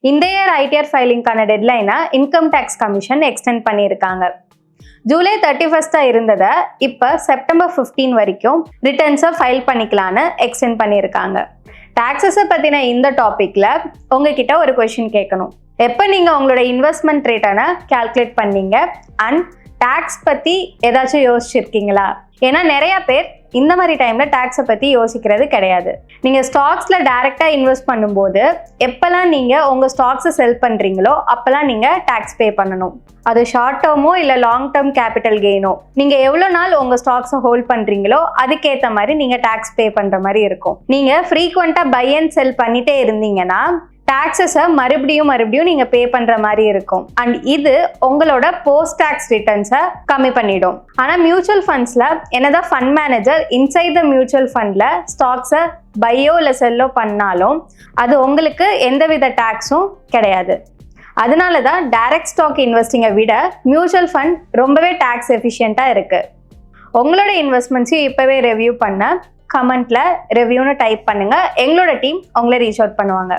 இந்த year ITR ஃபைலிங்கான டெட்லைனை income tax commission extend பண்ணியிருக்காங்க. ஜூலை 31 இருந்ததை இப்போ செப்டம்பர் 15 வரைக்கும் ரிட்டர்ன்ஸை ஃபைல் பண்ணிக்கலான்னு எக்ஸ்டெண்ட் பண்ணியிருக்காங்க. டாக்ஸஸை பற்றின இந்த டாப்பிக்கில் உங்ககிட்ட ஒரு கொஷின் கேட்கணும். எப்போ நீங்கள் உங்களோட இன்வெஸ்ட்மெண்ட் ரிட்டர்னை கால்குலேட் பண்ணீங்க அண்ட் டாக்ஸ் பற்றி ஏதாச்சும் யோசிச்சிருக்கீங்களா? ஏன்னா நிறையா பேர் இந்த மாதிரி டைமில் டாக்ஸை பற்றி யோசிக்கிறது கிடையாது. நீங்கள் ஸ்டாக்ஸில் டைரெக்டாக இன்வெஸ்ட் பண்ணும்போது எப்போல்லாம் நீங்கள் உங்கள் ஸ்டாக்ஸை செல் பண்ணுறீங்களோ அப்போல்லாம் நீங்கள் டாக்ஸ் பே பண்ணணும். அது ஷார்ட் டேர்மோ இல்லை லாங் டேர்ம் கேபிட்டல் கெயினோ நீங்கள் எவ்வளோ நாள் உங்கள் ஸ்டாக்ஸை ஹோல்ட் பண்ணுறீங்களோ அதுக்கேற்ற மாதிரி நீங்கள் டாக்ஸ் பே பண்ணுற மாதிரி இருக்கும். நீங்கள் ஃப்ரீக்வெண்ட்டாக பை அண்ட் செல் பண்ணிகிட்டே இருந்தீங்கன்னா டாக்ஸஸை மறுபடியும் நீங்கள் பே பண்ணுற மாதிரி இருக்கும். அண்ட் இது உங்களோட போஸ்ட் டாக்ஸ் ரிட்டர்ன்ஸை கம்மி பண்ணிடும். ஆனால் மியூச்சுவல் ஃபண்ட்ஸில் என்னதான் fund manager inside the mutual ஃபண்டில் ஸ்டாக்ஸை பையோ இல்லை செல்லோ பண்ணாலும் அது உங்களுக்கு எந்தவித டாக்ஸும் கிடையாது. அதனால தான் டைரக்ட் ஸ்டாக் இன்வெஸ்டிங்கை விட மியூச்சுவல் ஃபண்ட் ரொம்பவே டாக்ஸ் எஃபிஷியண்ட்டாக இருக்குது. உங்களோட இன்வெஸ்ட்மெண்ட்ஸையும் இப்போவே ரிவ்யூ பண்ண கமெண்ட்டில் ரிவ்யூன்னு டைப் பண்ணுங்கள். எங்களோட டீம் உங்களை ரீச் அவுட் பண்ணுவாங்க.